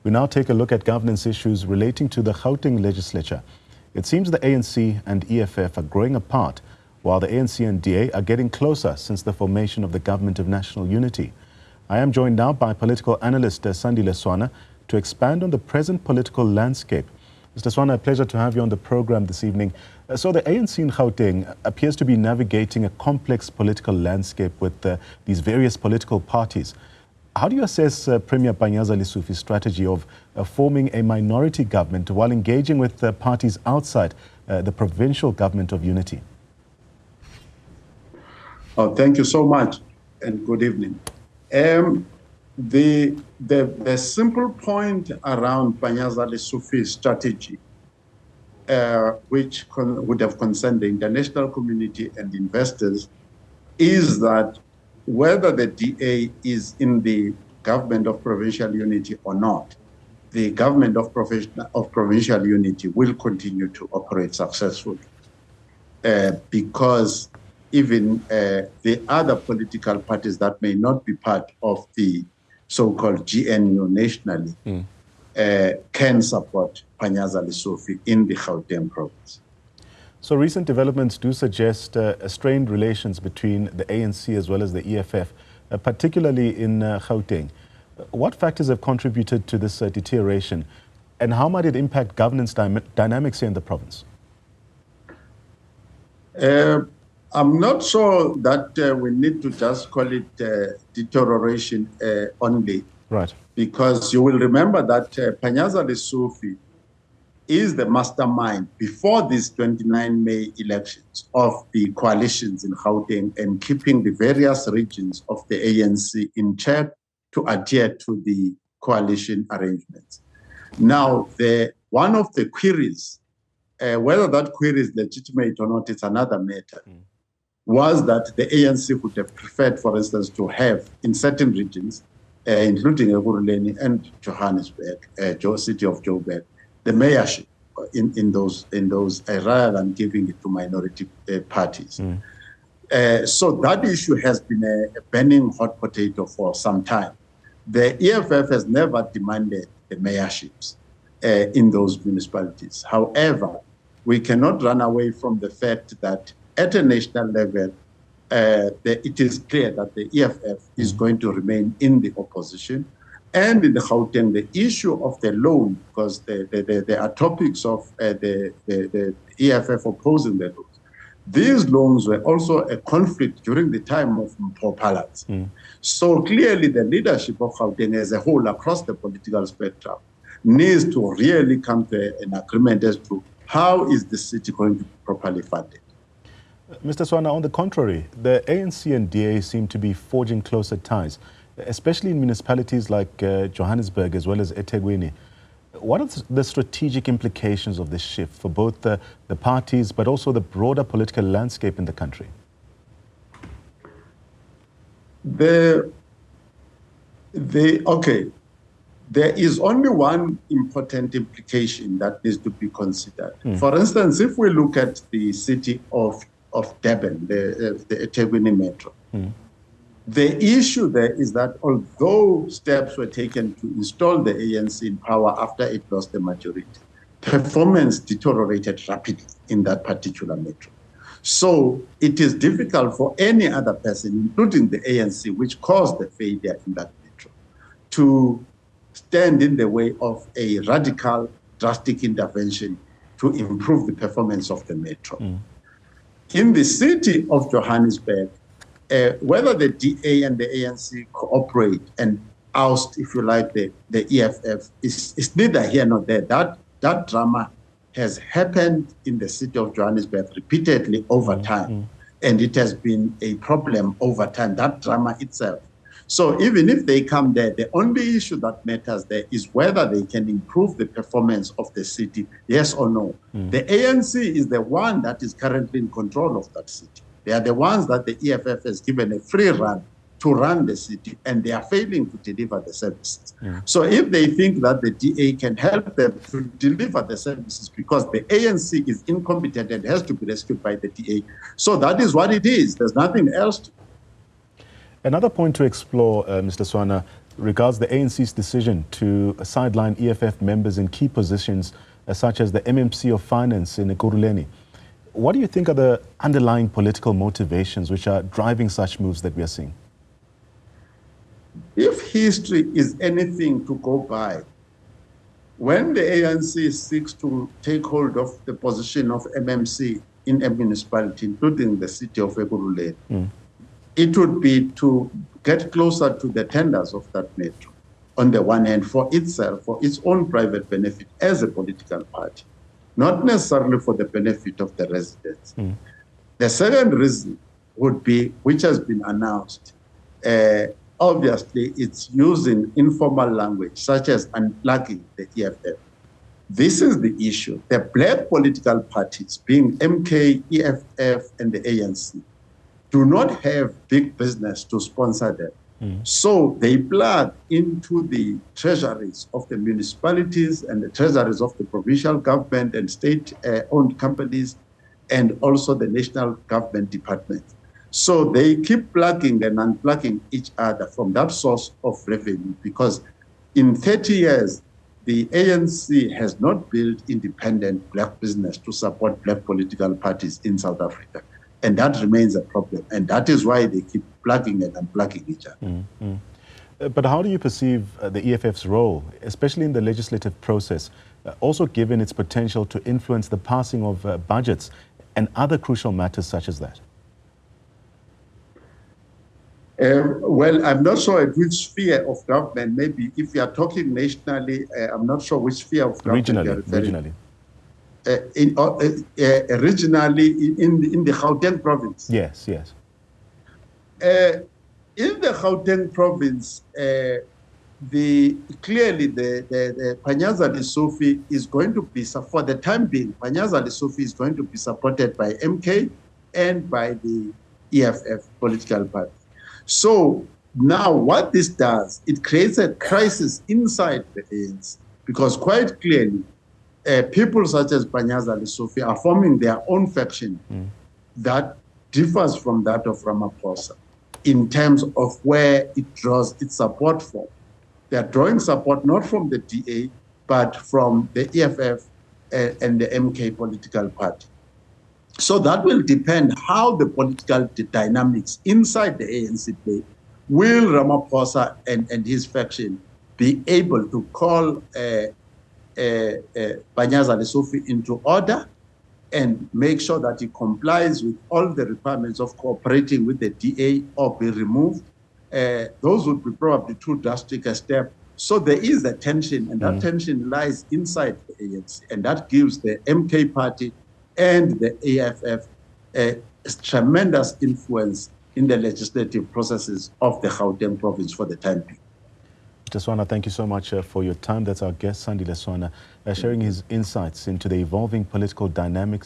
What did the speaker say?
We now take a look at governance issues relating to the Gauteng legislature. It seems the ANC and EFF are growing apart, while the ANC and DA are getting closer since the formation of the Government of National Unity. I am joined now by political analyst Sandile Swana to expand on the present political landscape. Mr. Swana, a pleasure to have you on the program this evening. So the ANC in Gauteng appears to be navigating a complex political landscape with these various political parties. How do you assess Premier Panyaza Lesufi's strategy of forming a minority government while engaging with parties outside the provincial government of unity? Oh, thank you so much, and good evening. The simple point around Panyaza Lesufi's strategy, which would have concerned the international community and investors, is that whether the DA is in the government of provincial unity or not, the government of provincial unity will continue to operate successfully, because even the other political parties that may not be part of the so-called GNU nationally can support Panyaza Lesufi in the Gauteng province. So recent developments do suggest strained relations between the ANC as well as the EFF, particularly in Gauteng. What factors have contributed to this deterioration, and how might it impact governance dynamics here in the province? I'm not sure that we need to just call it deterioration only. Right. Because you will remember that Panyaza Lesufi is the mastermind before these 29 May elections of the coalitions in Gauteng and keeping the various regions of the ANC in check to adhere to the coalition arrangements. Now, one of the queries, whether that query is legitimate or not, it's another matter, was that the ANC would have preferred, for instance, to have in certain regions, including Ekurhuleni and Johannesburg, city of Joburg, the mayorship in those rather than giving it to minority parties. So that issue has been a burning hot potato for some time. The EFF has never demanded the mayorships in those municipalities. However, we cannot run away from the fact that at a national level, it is clear that the EFF is going to remain in the opposition. And in the Gauteng, the issue of the loan, because there are topics of the EFF opposing the loans. These loans were also a conflict during the time of Mpho Palace. So clearly the leadership of Gauteng as a whole across the political spectrum needs to really come to an agreement as to how is the city going to be properly funded. Mr. Swana, on the contrary, the ANC and DA seem to be forging closer ties, especially in municipalities like Johannesburg as well as eThekwini. What are the strategic implications of this shift for both the parties but also the broader political landscape in the country? There is only one important implication that needs to be considered. For instance, if we look at the city of Durban, the eThekwini Metro, the issue there is that although steps were taken to install the ANC in power after it lost the majority, performance deteriorated rapidly in that particular metro. So it is difficult for any other person, including the ANC, which caused the failure in that metro, to stand in the way of a radical, drastic intervention to improve the performance of the metro. In the city of Johannesburg, whether the DA and the ANC cooperate and oust, if you like, the EFF is neither here nor there. That drama has happened in the city of Johannesburg repeatedly over time, and it has been a problem over time, that drama itself. So even if they come there, the only issue that matters there is whether they can improve the performance of the city, yes or no. The ANC is the one that is currently in control of that city. They are the ones that the EFF has given a free run to run the city, and they are failing to deliver the services. So if they think that the DA can help them to deliver the services because the ANC is incompetent and has to be rescued by the DA, so that is what it is. There's nothing else to. Another point to explore, Mr. Swana, regards the ANC's decision to sideline EFF members in key positions such as the MMC of Finance in Ekurhuleni. What do you think are the underlying political motivations which are driving such moves that we are seeing? If history is anything to go by, when the ANC seeks to take hold of the position of MMC in a municipality, including the city of Ekurhuleni, it would be to get closer to the tenders of that metro, on the one hand, for itself, for its own private benefit as a political party, not necessarily for the benefit of the residents. The second reason would be, which has been announced, obviously it's using informal language, such as unplugging the EFF. This is the issue. The black political parties, being MK, EFF, and the ANC, do not have big business to sponsor them. So they plug into the treasuries of the municipalities and the treasuries of the provincial government and state-owned companies, and also the national government departments. So they keep plugging and unplugging each other from that source of revenue, because in 30 years, the ANC has not built independent black business to support black political parties in South Africa. And that remains a problem. And that is why they keep plugging and unplugging each other. But how do you perceive the EFF's role, especially in the legislative process, also given its potential to influence the passing of budgets and other crucial matters such as that? Well, I'm not sure at which sphere of government. Maybe if you are talking nationally, I'm not sure which sphere of government you are referring. Regionally, in the Gauteng province. Yes. In the Gauteng province, clearly the Panyaza Lesufi is going to be, for the time being, Panyaza Lesufi is going to be supported by MK and by the EFF political party. So now what this does, it creates a crisis inside the ANC, because quite clearly, people such as Panyaza Lesufi are forming their own faction that differs from that of Ramaphosa in terms of where it draws its support from. They are drawing support not from the DA, but from the EFF and the MK political party. So that will depend how the political dynamics inside the ANC play. Will Ramaphosa and his faction be able to call Panyaza Lesufi into order and make sure that he complies with all the requirements of cooperating with the DA, or be removed? Those would be probably too drastic a step. So there is a tension, and that tension lies inside the ANC, and that gives the MK party and the EFF a tremendous influence in the legislative processes of the Gauteng province for the time being. Mr. Swana, thank you so much for your time. That's our guest, Sandile Swana, sharing his insights into the evolving political dynamics